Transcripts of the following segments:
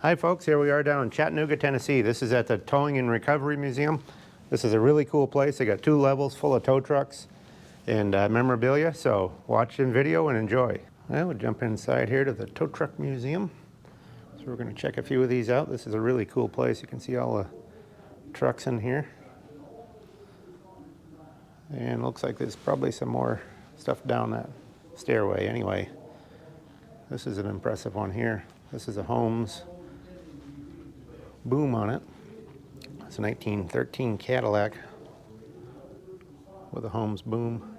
Hi folks, here we are down in Chattanooga, Tennessee. This is at the Towing and Recovery Museum. This is a really cool place. They got 2 levels full of tow trucks and memorabilia, so watch the video and enjoy. Well, we'll jump inside here to the tow truck museum. So we're going to check a few of these out. This is a really cool place. You can see all the trucks in here. And looks like there's probably some more stuff down that stairway anyway. This is an impressive one here. This is a Holmes boom on it. It's a 1913 Cadillac with a Holmes boom.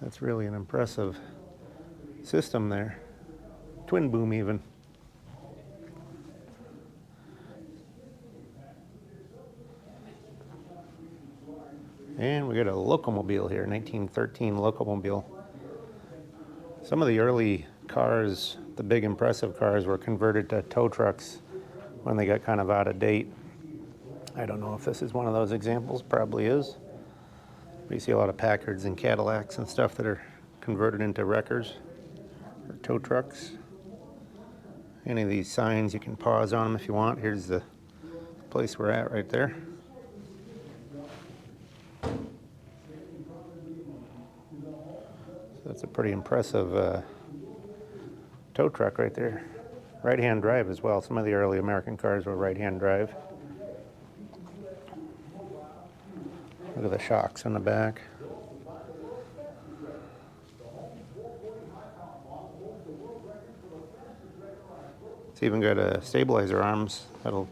That's really an impressive system there. Twin boom even. And we got a locomobile here, 1913 locomobile. Some of the early cars, the big impressive cars, were converted to tow trucks when they got kind of out of date. I don't know if this is one of those examples, probably is. You see a lot of Packards and Cadillacs and stuff that are converted into wreckers or tow trucks. Any of these signs, you can pause on them if you want. Here's the place we're at right there. So that's a pretty impressive tow truck right there. Right-hand drive as well. Some of the early American cars were right-hand drive. Look at the shocks on the back. It's even got stabilizer arms that'll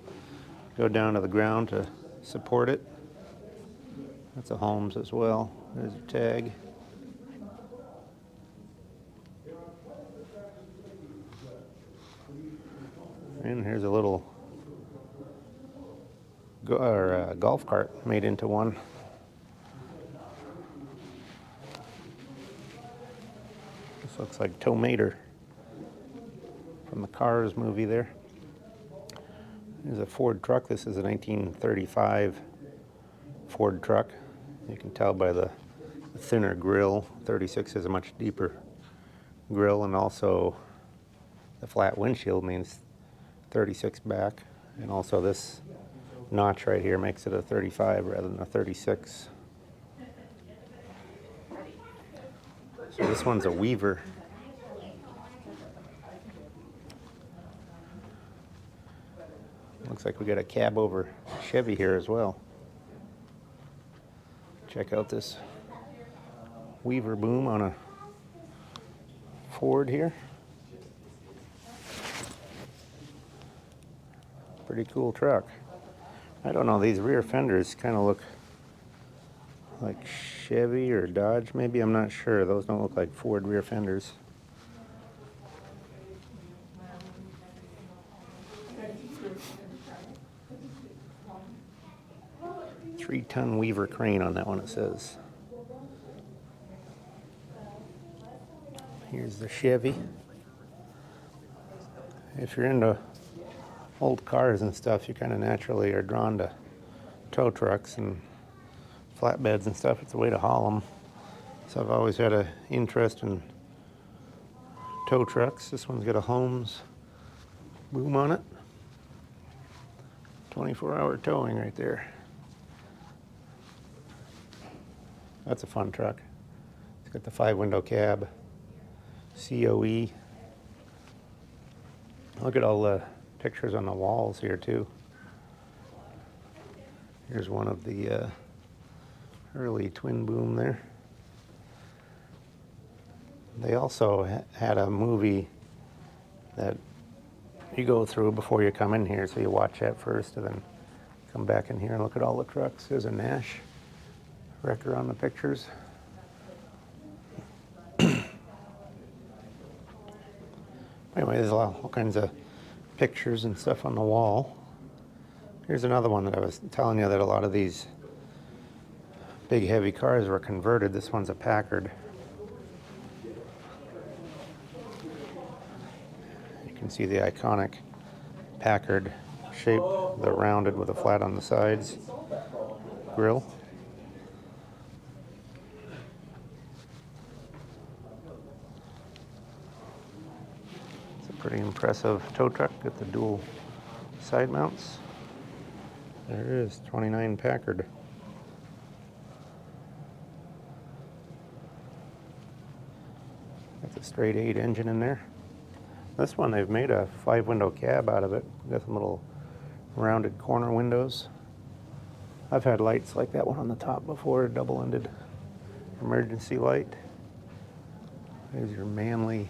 go down to the ground to support it. That's a Holmes as well. There's a tag. And here's a little golf cart made into one. This looks like Tow Mater from the Cars movie there. There's a Ford truck. This is a 1935 Ford truck. You can tell by the thinner grille. 36 has a much deeper grille, and also the flat windshield means 36 back, and also this notch right here makes it a 35 rather than a 36. So this one's a Weaver. Looks like we got a cab over Chevy here as well. Check out this Weaver boom on a Ford here. Pretty cool truck. I don't know, these rear fenders kind of look like Chevy or Dodge maybe, I'm not sure. Those don't look like Ford rear fenders. Three-ton Weaver crane on that one, it says. Here's the Chevy. If you're into old cars and stuff, you kind of naturally are drawn to tow trucks and flatbeds and stuff. It's a way to haul them. So I've always had an interest in tow trucks. This one's got a Holmes boom on it. 24-hour towing right there. That's a fun truck. It's got the 5-window cab, COE. Look at all the pictures on the walls here too. Here's one of the early twin boom there. They also had a movie that you go through before you come in here, so you watch that first and then come back in here and look at all the trucks. There's a Nash wrecker on the pictures. Anyway, there's all kinds of pictures and stuff on the wall. Here's another one that I was telling you that a lot of these big heavy cars were converted. This one's a Packard. You can see the iconic Packard shape, the rounded with a flat on the sides grille. Pretty impressive tow truck. Got the dual side mounts. There it is, 29 Packard. Got the straight 8 engine in there. This one, they've made a 5-window cab out of it. Got some little rounded corner windows. I've had lights like that one on the top before, double-ended emergency light. There's your Manly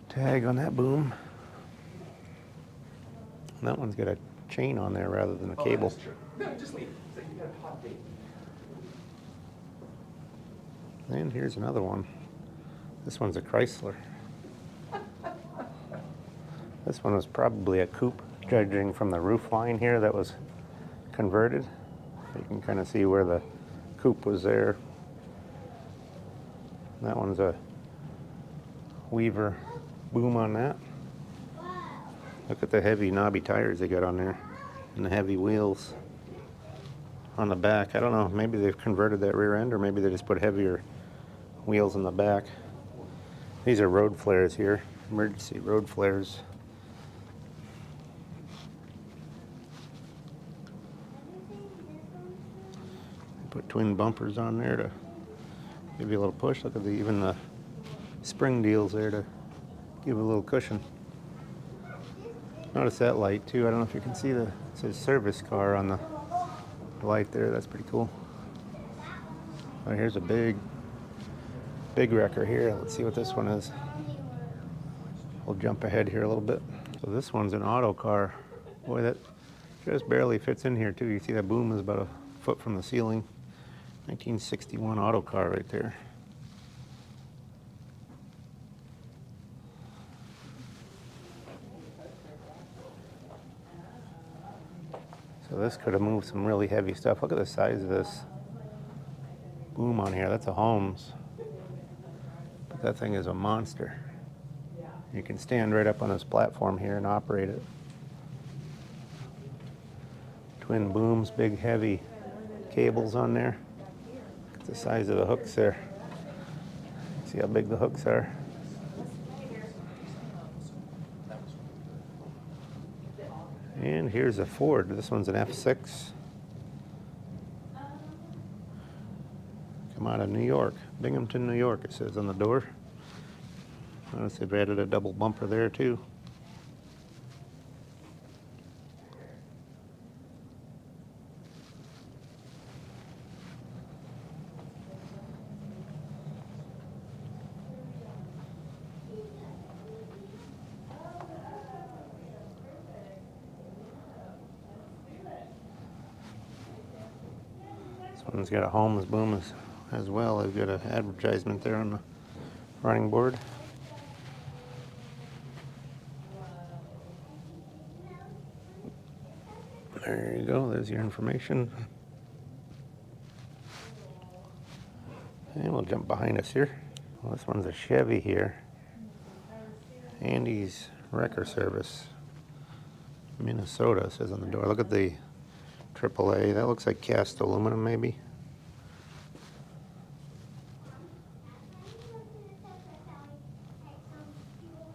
tag on that boom. And that one's got a chain on there rather than a cable. No, just leave. It's like you got a hot date. And here's another one. This one's a Chrysler. This one was probably a coupe, judging from the roof line here that was converted. You can kind of see where the coupe was there. That one's a Weaver boom on that. Look at the heavy knobby tires they got on there and the heavy wheels on the back. I don't know, maybe they've converted that rear end or maybe they just put heavier wheels in the back. These are road flares here, emergency road flares. Put twin bumpers on there to give you a little push. Look at even the spring deals there to give a little cushion. Notice that light too. I don't know if you can see it says service car on the light there. That's pretty cool. Oh, here's a big wrecker here. Let's see what this one is. We'll jump ahead here a little bit. So this one's an auto car. Boy, that just barely fits in here too. You see that boom is about a foot from the ceiling. 1961 auto car right there. So this could have moved some really heavy stuff. Look at the size of this boom on here. That's a Holmes. But that thing is a monster. You can stand right up on this platform here and operate it. Twin booms, big heavy cables on there. Look at the size of the hooks there. See how big the hooks are. And here's a Ford. This one's an F6. Come out of New York. Binghamton, New York, it says on the door. Notice they've added a double bumper there too. This one's got a Holmes boom as well. They've got an advertisement there on the running board. There you go, there's your information. And we'll jump behind us here. Well, this one's a Chevy here. Andy's Wrecker Service. Minnesota says on the door. Look at the AAA. That looks like cast aluminum maybe.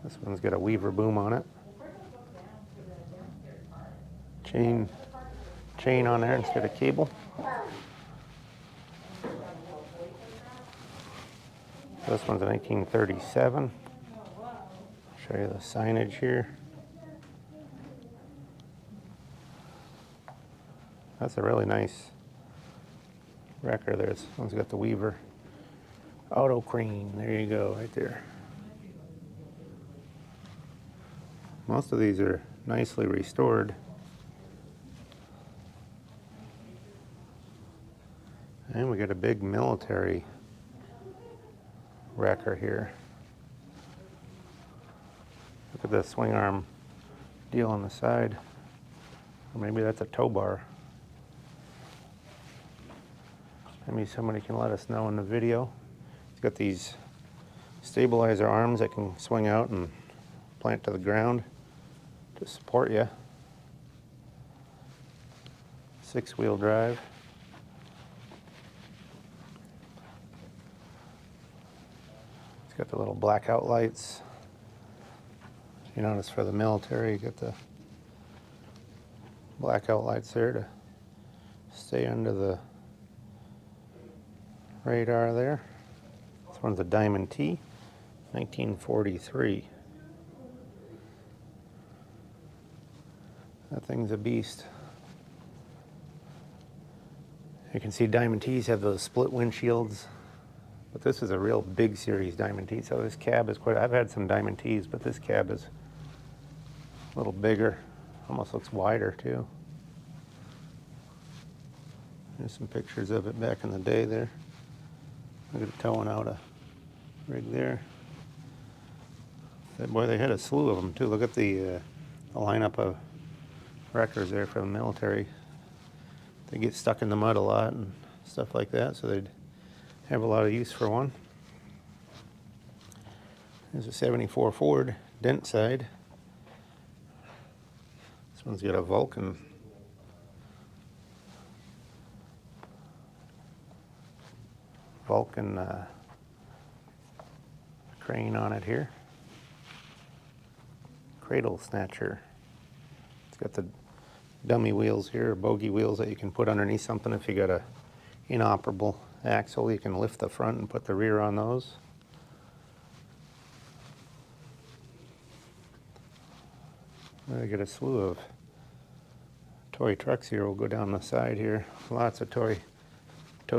This one's got a Weaver boom on it. Chain on there instead of cable. This one's a 1937. Show you the signage here. That's a really nice wrecker there. This one's got the Weaver auto crane. There you go, right there. Most of these are nicely restored. And we got a big military wrecker here. Look at the swing arm deal on the side. Or maybe that's a tow bar. Maybe somebody can let us know in the video. It's got these stabilizer arms that can swing out and plant to the ground to support you. 6-wheel drive. It's got the little blackout lights. You notice for the military, you get the blackout lights there to stay under the radar there. This one's a Diamond T, 1943. That thing's a beast. You can see Diamond T's have those split windshields, but this is a real big series Diamond T. So this cab is quite, I've had some Diamond T's, but this cab is a little bigger, almost looks wider too. There's some pictures of it back in the day there. Look at it towing out a rig there. Boy, they had a slew of them too. Look at the lineup of wreckers there from the military. They get stuck in the mud a lot and stuff like that, so they'd have a lot of use for one. There's a 74 Ford, dent side. This one's got a Vulcan crane on it here. Cradle snatcher. It's got the dummy wheels here, or bogey wheels that you can put underneath something if you got a inoperable axle. You can lift the front and put the rear on those. I got a slew of toy trucks here. We'll go down the side here. Lots of tow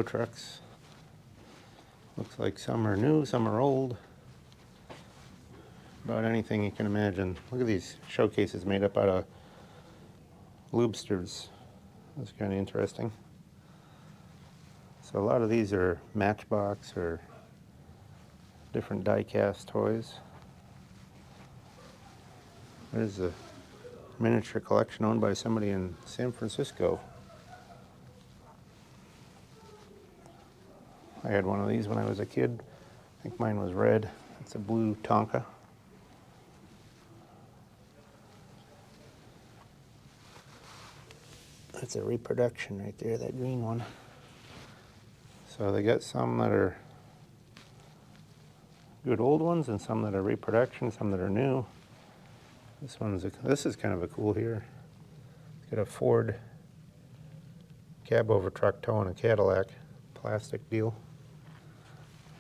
trucks. Looks like some are new, some are old. About anything you can imagine. Look at these showcases made up out of lobsters. That's kind of interesting. So a lot of these are Matchbox or different die-cast toys. There's a miniature collection owned by somebody in San Francisco. I had one of these when I was a kid. I think mine was red. It's a blue Tonka. That's a reproduction right there, that green one. So they got some that are good old ones and some that are reproduction, some that are new. This is kind of a cool here. It's got a Ford cab over truck towing a Cadillac, plastic deal.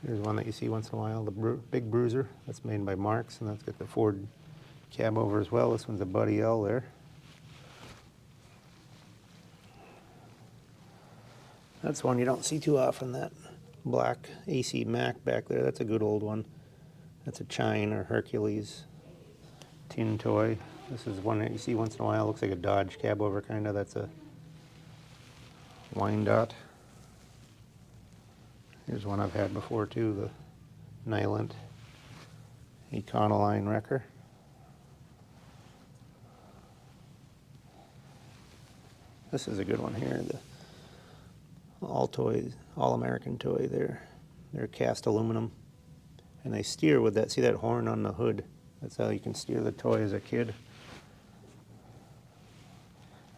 Here's one that you see once in a while, the big Bruiser. That's made by Marks, and that's got the Ford cab over as well. This one's a Buddy L there. That's one you don't see too often, that black AC Mac back there. That's a good old one. That's a Chine or Hercules tin toy. This is one that you see once in a while. Looks like a Dodge cab over kind of. That's a Wyandotte. Here's one I've had before too, the Nylant Econoline wrecker. This is a good one here, the All-American toy there. They're cast aluminum, and they steer with that, see that horn on the hood? That's how you can steer the toy as a kid.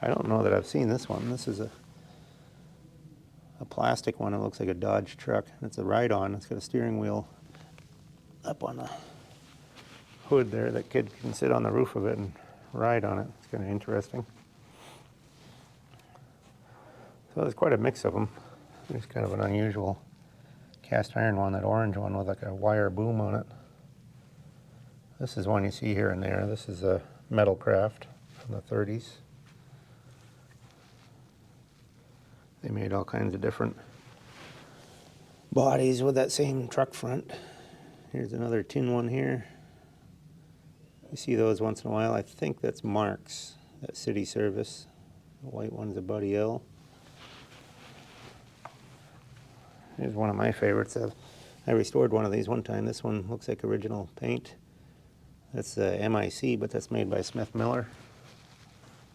I don't know that I've seen this one. This is a plastic one. It looks like a Dodge truck. It's a ride-on. It's got a steering wheel up on the hood there. That kid can sit on the roof of it and ride on it. It's kind of interesting. So there's quite a mix of them. There's kind of an unusual cast iron one, that orange one with like a wire boom on it. This is one you see here and there. This is a Metalcraft from the 30s. They made all kinds of different bodies with that same truck front. Here's another tin one here. You see those once in a while. I think that's Marks, that City Service. The white one's a Buddy L. Here's one of my favorites. I restored one of these one time. This one looks like original paint. That's MIC, but that's made by Smith Miller.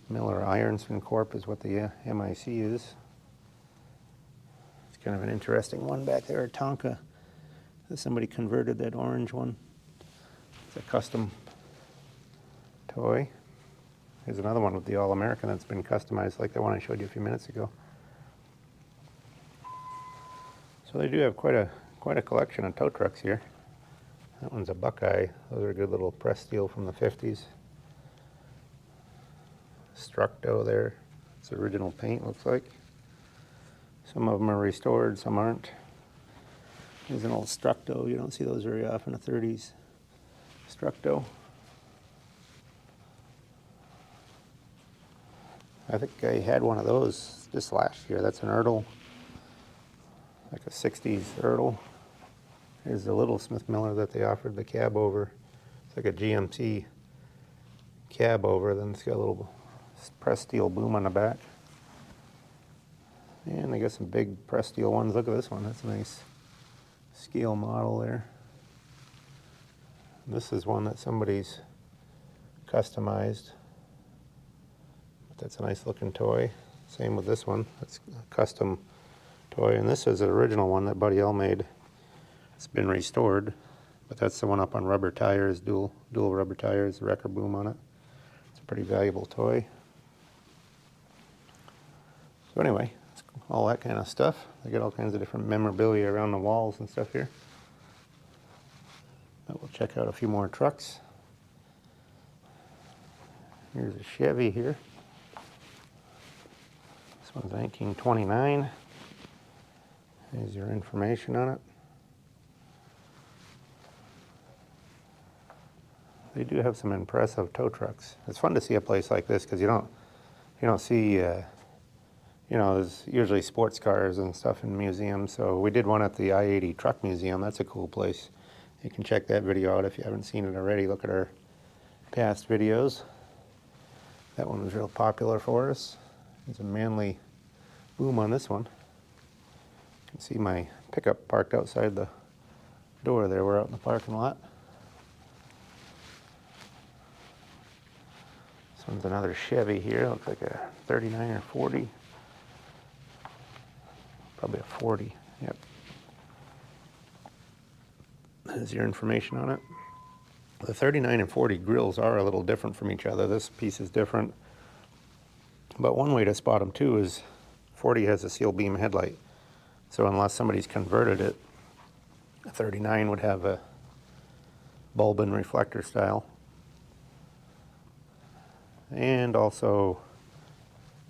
Miller Ironston Corp is what the MIC is. It's kind of an interesting one back there, a Tonka. Somebody converted that orange one. It's a custom toy. Here's another one with the All-American that's been customized like the one I showed you a few minutes ago. So they do have quite a collection of tow trucks here. That one's a Buckeye. Those are good little press steel from the 50s. Structo there. It's original paint, looks like. Some of them are restored, some aren't. There's an old Structo. You don't see those very often, a 30s Structo. I think I had one of those just last year. That's an Ertl, like a 60s Ertl. Here's the little Smith Miller that they offered the cab over. It's like a GMC cab over, then it's got a little pressed steel boom on the back. And they got some big pressed steel ones. Look at this one, that's a nice scale model there. This is one that somebody's customized. But that's a nice looking toy. Same with this one, that's a custom toy. And this is an original one that Buddy L made. It's been restored, but that's the one up on rubber tires, dual rubber tires, wrecker boom on it. It's a pretty valuable toy. So anyway, all that kind of stuff. They got all kinds of different memorabilia around the walls and stuff here. But we'll check out a few more trucks. Here's a Chevy here. This one's 1929. Here's your information on it. They do have some impressive tow trucks. It's fun to see a place like this because you don't see, there's usually sports cars and stuff in museums. So we did one at the I-80 Truck Museum. That's a cool place. You can check that video out if you haven't seen it already. Look at our past videos. That one was real popular for us. There's a manly boom on this one. You can see my pickup parked outside the door there. We're out in the parking lot. This one's another Chevy here. Looks like a 39 or 40. Probably a 40, yep. There's your information on it. The 39 and 40 grills are a little different from each other. This piece is different. But one way to spot them too is 40 has a seal beam headlight. So unless somebody's converted it, a 39 would have a bulb and reflector style. And also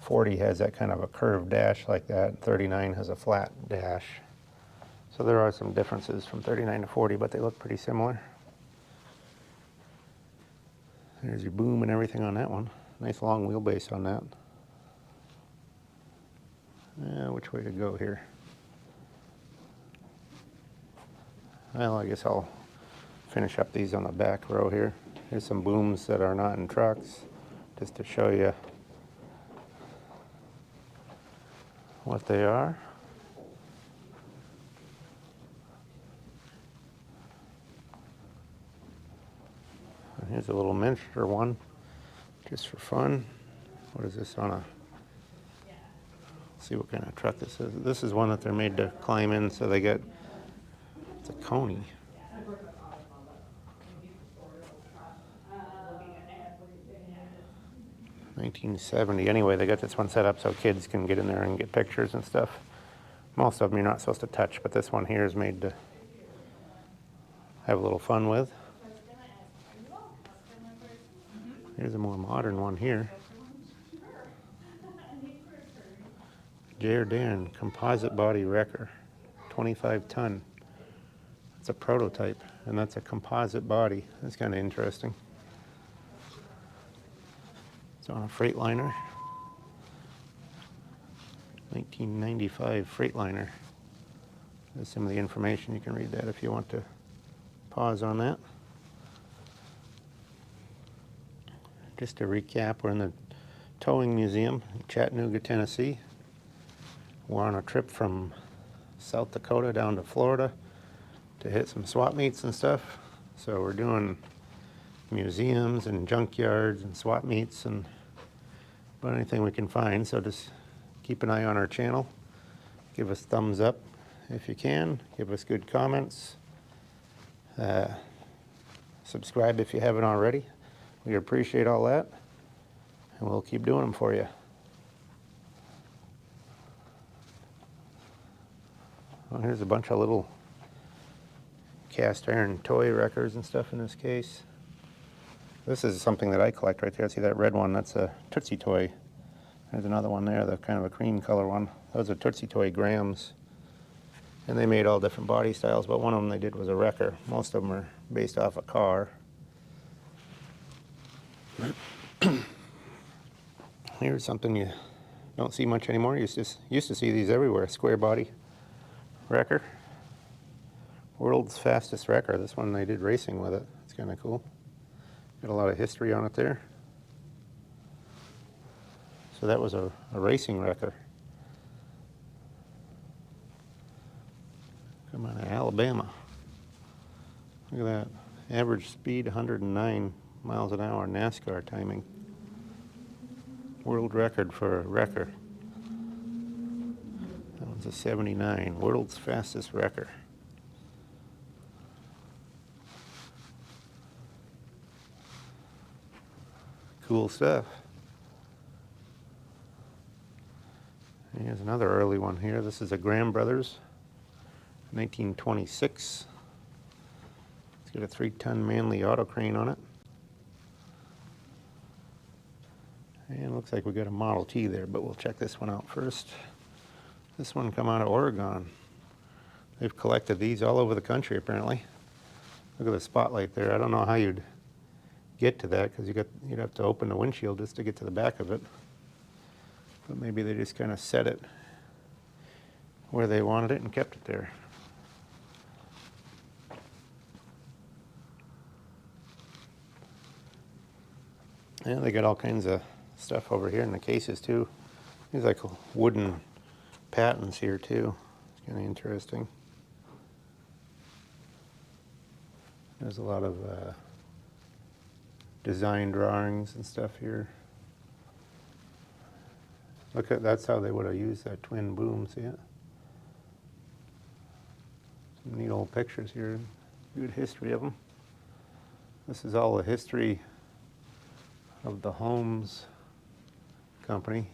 40 has that kind of a curved dash like that. 39 has a flat dash. So there are some differences from 39 to 40, but they look pretty similar. There's your boom and everything on that one. Nice long wheelbase on that. Which way to go here? Well, I guess I'll finish up these on the back row here. Here's some booms that are not in trucks, just to show you what they are. And here's a little miniature one, just for fun. What is this on a? Let's see what kind of truck this is. This is one that they're made to climb in, so they get. It's a Coney. 1970. Anyway, they got this one set up so kids can get in there and get pictures and stuff. Most of them you're not supposed to touch, but this one here is made to have a little fun with. Here's a more modern one here. Jordan composite body wrecker, 25 ton. It's a prototype, and that's a composite body. That's kind of interesting. It's on a Freightliner, 1995 Freightliner. There's some of the information. You can read that if you want to pause on that. Just to recap, we're in the Towing Museum in Chattanooga, Tennessee. We're on a trip from South Dakota down to Florida to hit some swap meets and stuff. So we're doing museums and junkyards and swap meets and about anything we can find. So just keep an eye on our channel. Give us thumbs up if you can. Give us good comments. Subscribe if you haven't already. We appreciate all that, and we'll keep doing them for you. Well, here's a bunch of little cast iron toy wreckers and stuff in this case. This is something that I collect right there. See that red one? That's a Tootsie Toy. There's another one there, the kind of a cream color one. Those are Tootsie Toy Grams. And they made all different body styles, but one of them they did was a wrecker. Most of them are based off a car. Here's something you don't see much anymore. You used to see these everywhere. Square body wrecker. World's fastest wrecker. This one they did racing with it. It's kind of cool. Got a lot of history on it there. So that was a racing wrecker. Come on, Alabama. Look at that. Average speed 109 miles an hour, NASCAR timing. World record for a wrecker. That one's a 79. World's fastest wrecker. Cool stuff. Here's another early one here. This is a Graham Brothers, 1926. It's got a 3-ton Manley auto crane on it. And looks like we got a Model T there, but we'll check this one out first. This one come out of Oregon. They've collected these all over the country apparently. Look at the spotlight there. I don't know how you'd get to that because you'd have to open the windshield just to get to the back of it. But maybe they just kind of set it where they wanted it and kept it there. Yeah, they got all kinds of stuff over here in the cases too. These like wooden patents here too. It's kind of interesting. There's a lot of design drawings and stuff here. Look at, that's how they would have used that twin boom, see it? Some neat old pictures here, good history of them. This is all the history of the Holmes company.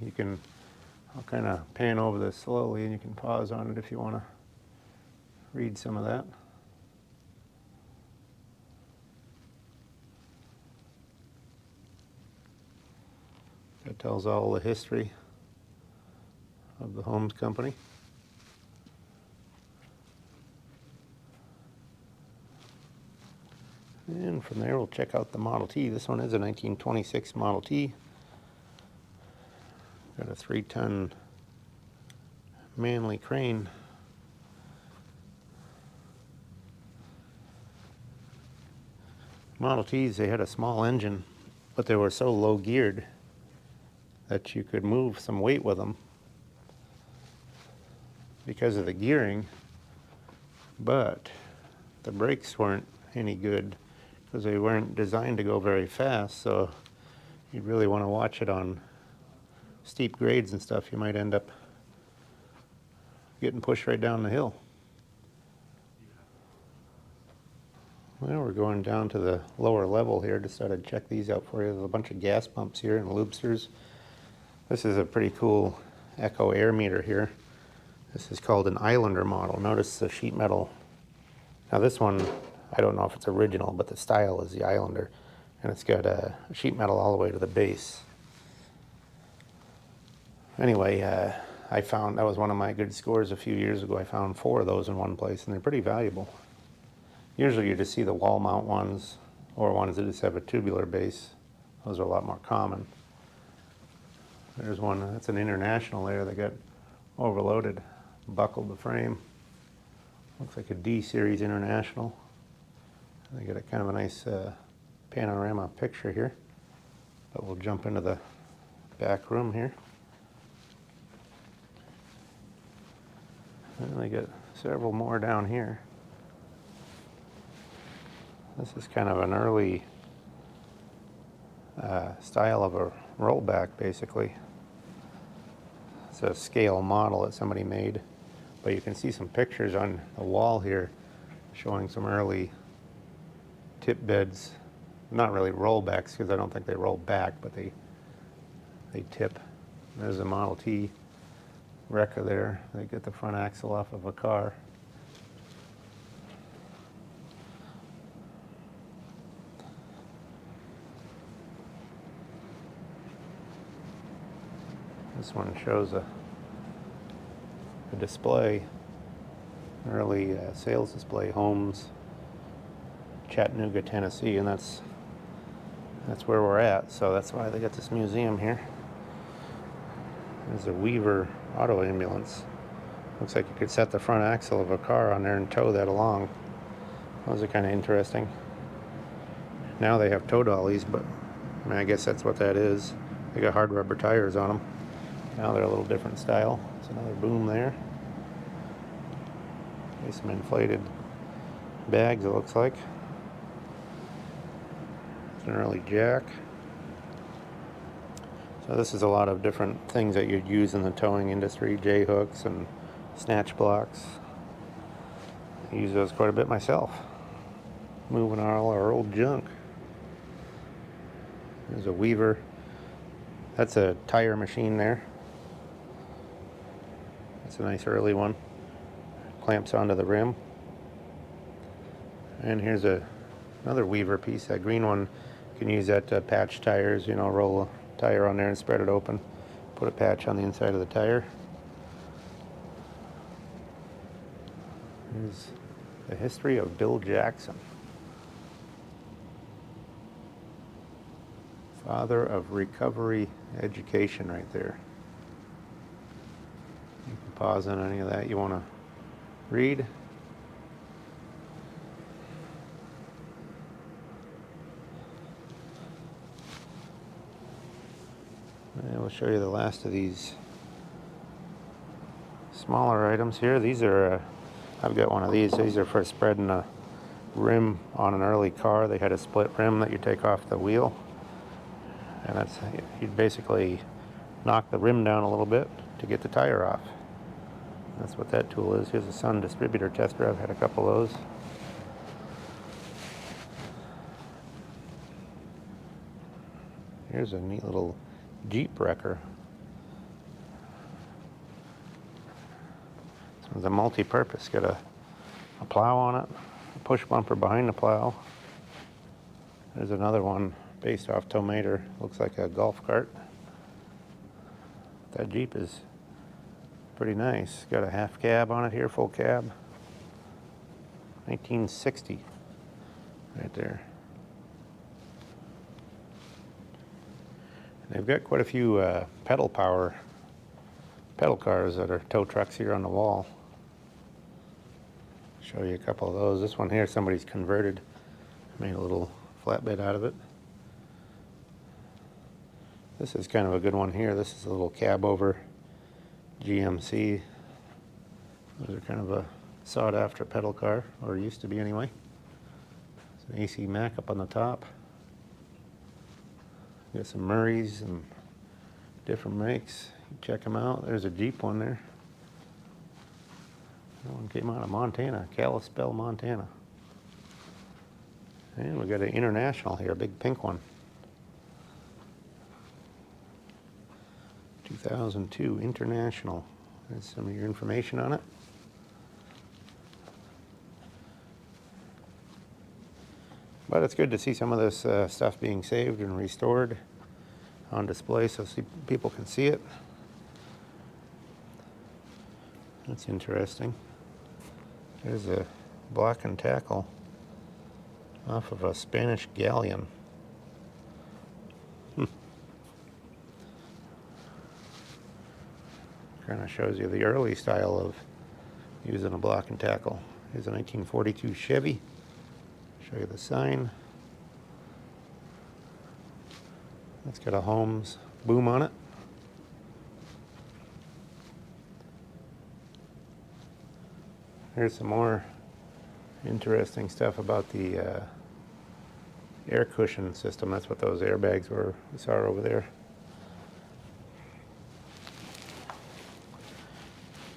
I'll kind of pan over this slowly and you can pause on it if you want to read some of that. That tells all the history of the Holmes company. And from there we'll check out the Model T. This one is a 1926 Model T. Got a 3-ton Manley crane. Model Ts, they had a small engine, but they were so low geared that you could move some weight with them because of the gearing, but the brakes weren't any good because they weren't designed to go very fast, so you'd really want to watch it on steep grades and stuff. You might end up getting pushed right down the hill. Well, we're going down to the lower level here. Just thought I'd check these out for you. There's a bunch of gas pumps here and loopsters. This is a pretty cool Echo air meter here. This is called an Islander model. Notice the sheet metal. Now this one, I don't know if it's original, but the style is the Islander. And it's got a sheet metal all the way to the base. Anyway, I found, that was one of my good scores a few years ago. I found 4 of those in one place, and they're pretty valuable. Usually you just see the wall mount ones, or ones that just have a tubular base. Those are a lot more common. There's one, that's an International there that got overloaded, buckled the frame. Looks like a D-Series International. They got a kind of a nice panorama picture here. But we'll jump into the back room here. And they got several more down here. This is kind of an early style of a rollback, basically. It's a scale model that somebody made, but you can see some pictures on the wall here showing some early tip beds. Not really rollbacks because I don't think they roll back, but they tip. There's a Model T wrecker there. They get the front axle off of a car. This one shows a display, early sales display, Holmes, Chattanooga, Tennessee, and that's where we're at. So that's why they got this museum here. There's a Weaver auto ambulance. Looks like you could set the front axle of a car on there and tow that along. Those are kind of interesting. Now they have tow dollies, but I mean, I guess that's what that is. They got hard rubber tires on them. Now they're a little different style. It's another boom there. There's some inflated bags, it looks like. It's an early jack. So this is a lot of different things that you'd use in the towing industry, J-hooks and snatch blocks. I use those quite a bit myself, moving all our old junk. There's a Weaver. That's a tire machine there. That's a nice early one. Clamps onto the rim. And here's another Weaver piece. That green one, you can use that to patch tires, you know, roll a tire on there and spread it open. Put a patch on the inside of the tire. Here's the history of Bill Jackson. Father of recovery education right there. You can pause on any of that you want to read. And we'll show you the last of these smaller items here. These are, I've got one of these. These are for spreading a rim on an early car. They had a split rim that you take off the wheel. And that's, you'd basically knock the rim down a little bit to get the tire off. That's what that tool is. Here's a Sun distributor tester. I've had a couple of those. Here's a neat little Jeep wrecker. This one's a multi-purpose. Got a plow on it, a push bumper behind the plow. There's another one based off Tomater. Looks like a golf cart. That Jeep is pretty nice. Got a half cab on it here, full cab. 1960 right there. They've got quite a few pedal cars that are tow trucks here on the wall. Show you a couple of those. This one here, somebody's converted, made a little flatbed out of it. This is kind of a good one here. This is a little cab over GMC. Those are kind of a sought after pedal car, or used to be anyway. It's an AC Mac up on the top. Got some Murrays and different makes. Check them out. There's a Jeep one there. That one came out of Montana, Kalispell, Montana. And we got an International here, a big pink one. 2002 International. There's some of your information on it. But it's good to see some of this stuff being saved and restored on display so people can see it. That's interesting. There's a block and tackle off of a Spanish galleon. Kind of shows you the early style of using a block and tackle. Here's a 1942 Chevy. Show you the sign. It's got a Holmes boom on it. Here's some more interesting stuff about the air cushion system. That's what those airbags were we saw over there.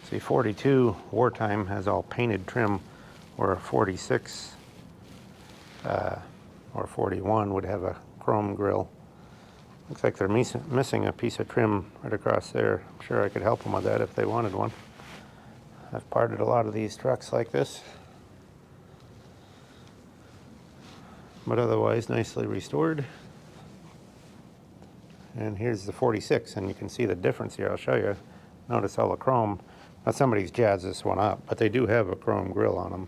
See, 42 wartime has all painted trim, where 46 or 41 would have a chrome grille. Looks like they're missing a piece of trim right across there. I'm sure I could help them with that if they wanted one. I've parted a lot of these trucks like this, but otherwise nicely restored. And here's the 46, and you can see the difference here. I'll show you. Notice all the chrome. Now somebody's jazzed this one up, but they do have a chrome grille on them.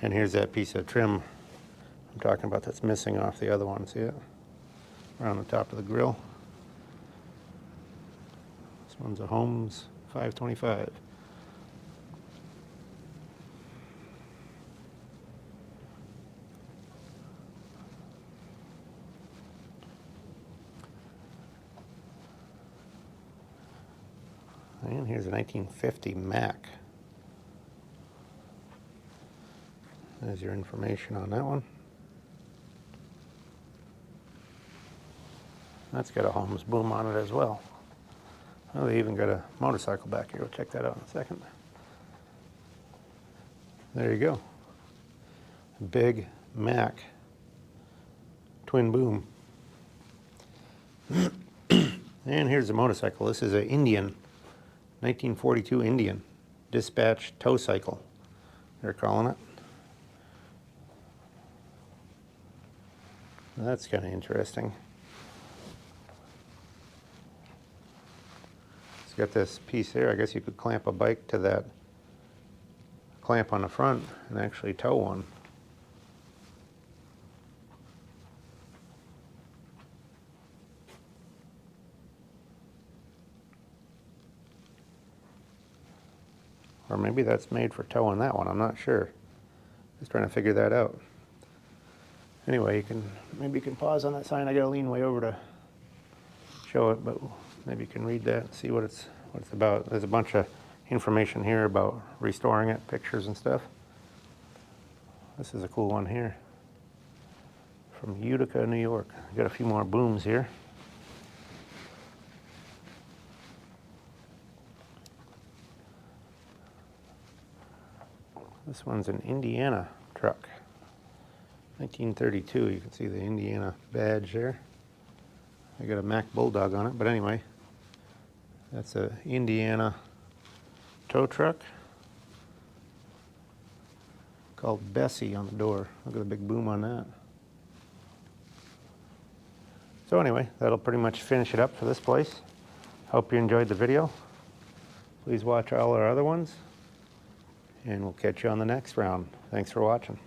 And here's that piece of trim I'm talking about that's missing off the other one. See it? Around the top of the grille. This one's a Holmes 525. And here's a 1950 Mac. There's your information on that one. That's got a Holmes boom on it as well. Oh, they even got a motorcycle back here. We'll check that out in a second. There you go. Big Mac twin boom. And here's the motorcycle. This is an Indian, 1942 Indian dispatch tow cycle, they're calling it. That's kind of interesting. It's got this piece here. I guess you could clamp a bike to that clamp on the front and actually tow one. Or maybe that's made for towing that one. I'm not sure. Just trying to figure that out. Anyway, maybe you can pause on that sign. I gotta lean way over to show it, but maybe you can read that and see what it's about. There's a bunch of information here about restoring it, pictures and stuff. This is a cool one here from Utica, New York. Got a few more booms here. This one's an Indiana truck, 1932. You can see the Indiana badge there. I got a Mack Bulldog on it, but anyway, that's a Indiana tow truck called Bessie on the door. Look at the big boom on that. So anyway, that'll pretty much finish it up for this place. Hope you enjoyed the video. Please watch all our other ones, and we'll catch you on the next round. Thanks for watching.